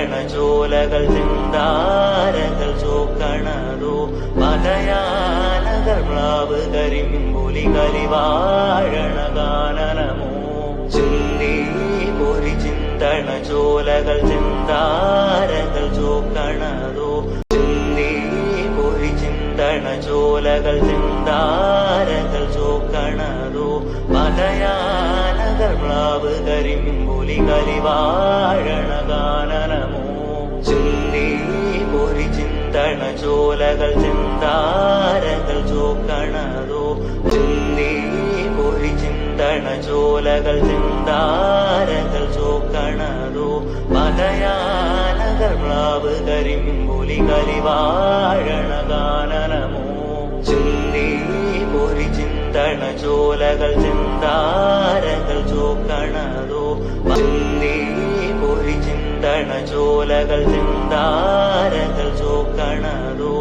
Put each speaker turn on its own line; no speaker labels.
ചോലകൾ ചിന്താരകൾ ചോക്കണതോ പലയാനകൾ മ്ലാവ് കരിമ്പുലി കരിവാഴണ ഗാനനമോ ചിന്തി പൊരി ചിന്തണ ചോലകൾ ചിന്താരകൾ ചോക്കണതോ ചിന്തി പൊരി ചിന്തണ ചോലകൾ ചിന്താരകൾ ചോക്കണതോ പലയാനകൾ മ്ലാവ് കരിമ്പുലി കരിവാഴണ ഗാനനമോ ചിന്തി പൊരി ചിന്തണ ചോലകൾ ചിന്താരകൾ ചോക്കണതോ ചിന്തി പൊരി ചിന്തണ ചോലകൾ ചിന്താരകൾ ചോക്കണതോ പലയാനകൾ മ്ലാവ് കരിമ്പുലി കരിവാഴണ ഗാനനമോ ചിന്തി പൊരി ചിന്തണ ചോലകൾ ചിന്താരകൾ ചോക്കണതോ ചിന്തി പൊരി ചിന്തണ ചോലകൾ ചിന്താരകൾ ചോക്കണതോ